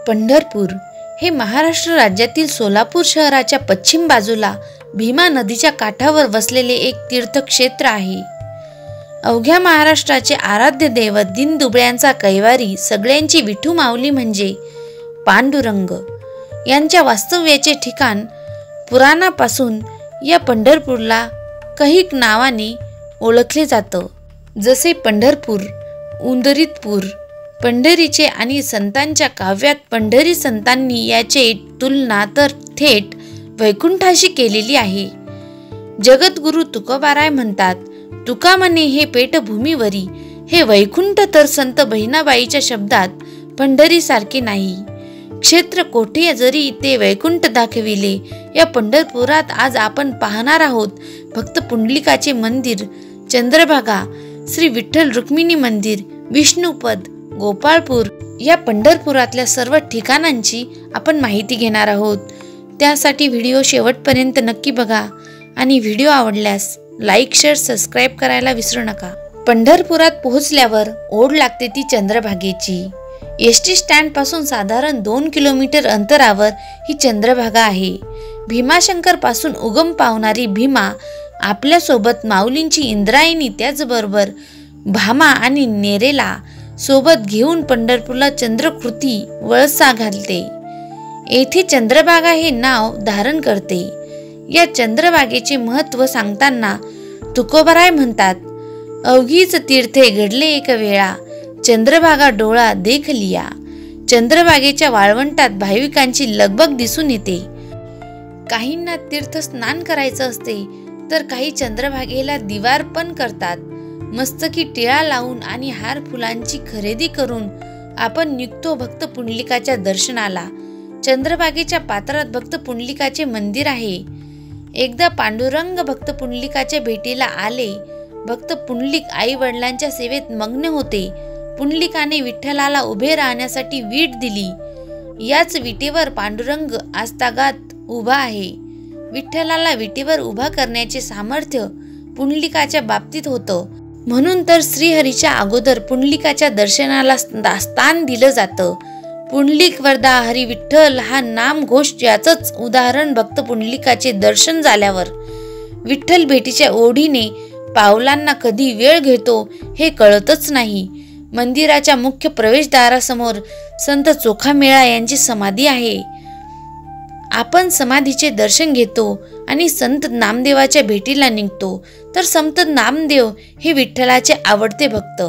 पंढरपूर हे महाराष्ट्र राज्यातील सोलापूर शहराच्या पश्चिम बाजूला भीमा नदीच्या काठावर वसलेले एक तीर्थक्षेत्र आहे. अवघ्या महाराष्ट्राचे आराध्य दैवत दीनदुबळ्यांचा कैवारी सगळ्यांची विठू माऊली म्हणजे पांडुरंग यांच्या वास्तव्याचे ठिकाण पुराणापासून या पंढरपूरला कैक नावाने ओळखले जातं. जसे पंढरपूर, उंदरीतपूर, पंढरीचे आणि संतांच्या काव्यात पंढरी संतांनी याचे तुलना तर थेट वैकुंठाशी केलेली आहे. जगद्गुरु तुकोबाराय म्हणतात, तुका म्हणे हे पेटभूमीवरी हे वैकुंठ तर संत बहिणाबाईच्या शब्दात पंढरीसारखे नाही. क्षेत्र कोठे जरी ते वैकुंठ दाखविले. या पंढरपुरात आज आपण पाहणार आहोत भक्त पुंडलिकाचे मंदिर, चंद्रभागा, श्री विठ्ठल रुक्मिणी मंदिर, विष्णुपद, गोपाळपूर या पंढरपुरातल्या सर्व ठिकाणांची आपण माहिती घेणार आहोत. त्यासाठी व्हिडिओ शेवटपर्यंत नक्की बघा आणि व्हिडिओ आवडल्यास लाईक, शेअर, सबस्क्राईब करायला विसरू नका. पंढरपुरात पोहोचल्यावर ओढ लागते ती चंद्रभागेची. एसटी स्टँड पासून साधारण 2 किलोमीटर अंतरावर ही चंद्रभागा आहे. भीमाशंकर पासून उगम पावणारी भीमा आपल्यासोबत माऊलींची इंद्रायणी त्याचबरोबर भामा आणि नेरेला सोबत घेऊन पंढरपूरला चंद्रकृती वळसा घालते. येथे चंद्रभागा हे नाव धारण करते. या चंद्रभागेचे महत्त्व सांगताना तुकोबाराय म्हणतात, अवघीच तीर्थे घडले एक वेळा, चंद्रभागा डोळा देख लिया. चंद्रभागेच्या वाळवंटात भाविकांची लगबग दिसून येते. काहींना तीर्थ स्नान करायचं असते तर काही चंद्रभागेला दिवारपण करतात. मस्तकी टिळा लावून आणि हार फुलांची खरेदी करून आपण निघतो भक्त पुंडलिकाच्या दर्शनाला. चंद्रभागेच्या पात्रात भक्त पुंडलिकाचे मंदिर आहे. एकदा पांडुरंग भक्त पुंडलिकाच्या भेटीला आले. भक्त पुंडलिक आई वडिलांच्या सेवेत मग्न होते. पुंडलिकाने विठ्ठलाला उभे राहण्यासाठी वीट दिली. याच विटेवर पांडुरंग आस्तागात उभा आहे. विठ्ठलाला विटेवर उभा करण्याचे सामर्थ्य पुंडलिकाच्या बाबतीत होतं. म्हणून तर श्रीहरीच्या अगोदर पुंडलिकाच्या दर्शनाला स्थान दिलं जातं. पुंडलिक वरदा हरी विठ्ठल हा नामघोष याचंच उदाहरण भक्त पुंडलिकाचे दर्शन झाल्यावर विठ्ठल भेटीच्या ओढीने पावलांना कधी वेळ घेतो हे कळतच नाही. मंदिराच्या मुख्य प्रवेशद्वारासमोर संत चोखामेळा यांची समाधी आहे. आपण समाधीचे दर्शन घेतो आणि संत नामदेवाच्या भेटीला निघतो. तर संत नामदेव हे विठ्ठलाचे आवडते भक्त.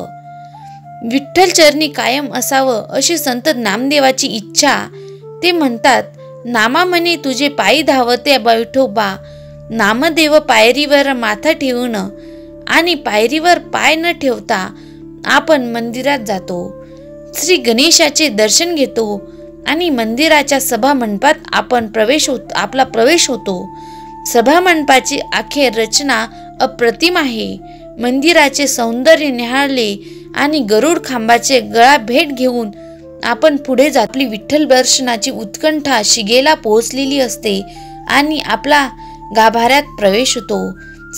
विठ्ठल चरणी कायम असावं अशी संत नामदेवाची इच्छा. ते म्हणतात, नामा म्हणे तुझे पायी धावते विठोबा, नामदेव पायरीवर माथा ठेवून आणि पायरीवर पाय न ठेवता आपण मंदिरात जातो. श्री गणेशाचे दर्शन घेतो आणि मंदिराच्या सभा मंडपात आपला प्रवेश होतो. सभा मंडपाची अखेर रचना अप्रतिम आहे. मंदिराचे सौंदर्य निहाळले आणि गरुड खांबाचे गळा भेट घेऊन आपण पुढे जातो. आपली विठ्ठल दर्शनाची उत्कंठा शिगेला पोहोचलेली असते आणि आपला गाभाऱ्यात प्रवेश होतो.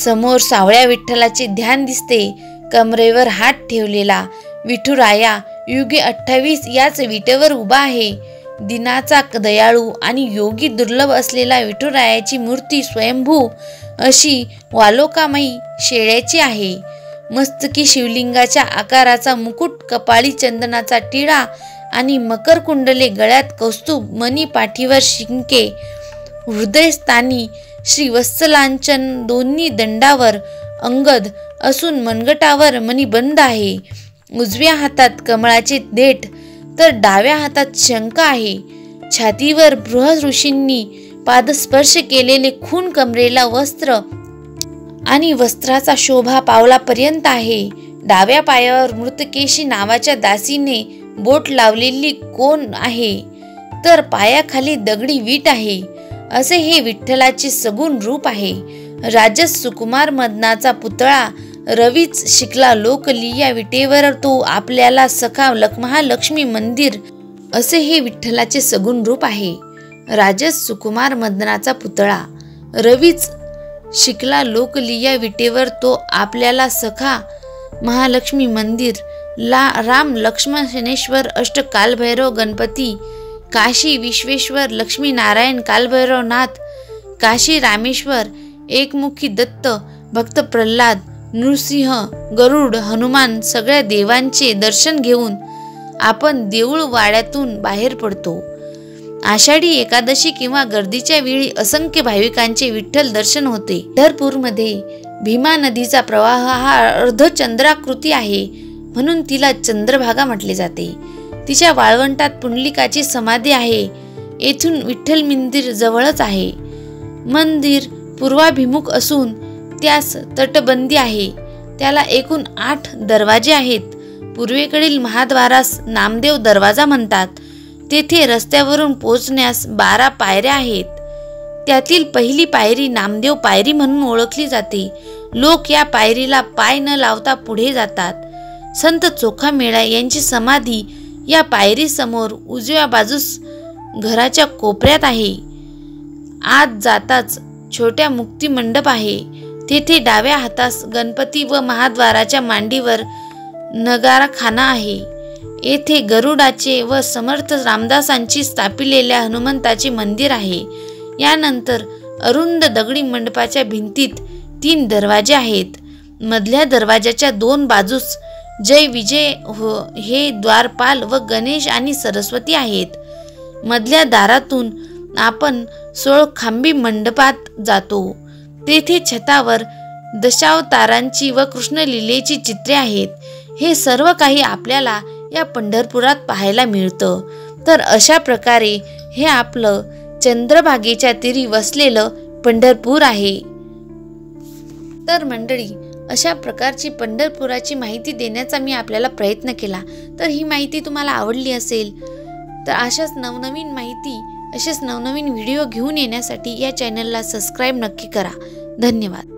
समोर सावळ्या विठ्ठलाचे ध्यान दिसते. कमरेवर हात ठेवलेला विठुराया युगे 28 याच विटेवर उभा आहे. दिनाचा दयाळू आणि योगी दुर्लभ असलेला विठुरायाची मूर्ती स्वयंभू अशी वालोकामयी शेळ्याची आहे. मस्तकी शिवलिंगाच्या आकाराचा मुकुट, कपाळी चंदनाचा टिळा आणि मकर कुंडले, गळ्यात कौस्तुभ मणी, पाठीवर शिंके, हृदयस्थानी श्री वत्सलांचन, दोन्ही दंडावर अंगद असून मनगटावर मणिबंध आहे. उजव्या हातात कमळाचे देठ तर डाव्या हातात शंख आहे. छातीवर बृहद ऋषींनी पादस्पर्श केलेले खून कमरेला वस्त्र आणि वस्त्राचा शोभा पावलापर्यंत आहे. डाव्या पायावर मृतकेशी नावाच्या दासीने बोट लावलेली कोण आहे, तर पायाखाली दगडी वीट आहे. असे हे विठ्ठलाचे सगुण रूप आहे. राजस सुकुमार मदनाचा पुतळा रवीच शिकला लोकलिया विटेवर तो आपल्याला सखा महालक्ष्मी मंदिर. असे हे विठ्ठलाचे सगुण रूप आहे. राजस सुकुमार मदनाचा पुतळा रवीच शिकला लोकलिया विटेवर तो आपल्याला सखा महालक्ष्मी मंदिर. राम लक्ष्मण शनेश्वर अष्टकालभैरव गणपती काशी विश्वेश्वर लक्ष्मीनारायण कालभैरवनाथ, काशी रामेश्वर एकमुखी दत्त, भक्त प्रल्हाद, नृसिंह, गरुड, हनुमान सगळ्या देवांचे दर्शन घेऊन आपण देऊळ वाड्यातून बाहेर पडतो. आषाढी एकादशी किंवा गर्दीच्या वेळी असंख्य भाविकांचे विठ्ठल दर्शन होते. पंढरपूरमध्ये भीमा नदीचा प्रवाह हा अर्धचंद्राकृती आहे, म्हणून तिला चंद्रभागा म्हटले जाते. तिच्या वाळवंटात पुंडलिकाची समाधी आहे. येथून विठ्ठल मंदिर जवळच आहे. मंदिर पूर्वाभिमुख असून त्यास तटबंदी आहे. त्याला एकूण 8 दरवाजे आहेत. पूर्वेकडील महाद्वारास नामदेव दरवाजा म्हणतात. तेथे रस्त्यावरून पोहोचण्यास 12 पायऱ्या आहेत. त्यातील पहिली पायरी नामदेव पायरी म्हणून ओळखली जाते. लोक या पायरीला पाय न लावता पुढे जातात. संत चोखामेळा यांची समाधी या पायरी समोर उजव्या बाजूस घराच्या कोपऱ्यात आहे. आत जाताच छोट्या मुक्ती मंडप आहे. तेथे डाव्या हातास गणपती व महाद्वाराच्या मांडीवर नगाराखाना आहे. येथे गरुडाचे व समर्थ रामदासांची स्थापिलेल्या हनुमंताचे मंदिर आहे. यानंतर अरुंद दगडी मंडपाच्या भिंतीत 3 दरवाजे आहेत. मधल्या दरवाजाच्या 2 बाजूस जय विजय हे द्वारपाल व गणेश आणि सरस्वती आहेत. मधल्या दारातून आपण 16 खांबी मंडपात जातो. तेथे छतावर दशावतारांची व कृष्णलीलेची चित्रे आहेत. हे सर्व काही आपल्याला या पंढरपुरात पाहायला मिळतं. तर अशा प्रकारे हे आपलं चंद्रभागेच्या तीरी वसलेलं पंढरपूर आहे. तर मंडळी, अशा प्रकारची पंढरपुराची माहिती देण्याचा मी आपल्याला प्रयत्न केला. तर ही माहिती तुम्हाला आवडली असेल तर अशाच नवनवीन माहिती, असेच नवनवीन व्हिडिओ घेऊन येण्यासाठी या चॅनलला सबस्क्राईब नक्की करा. धन्यवाद.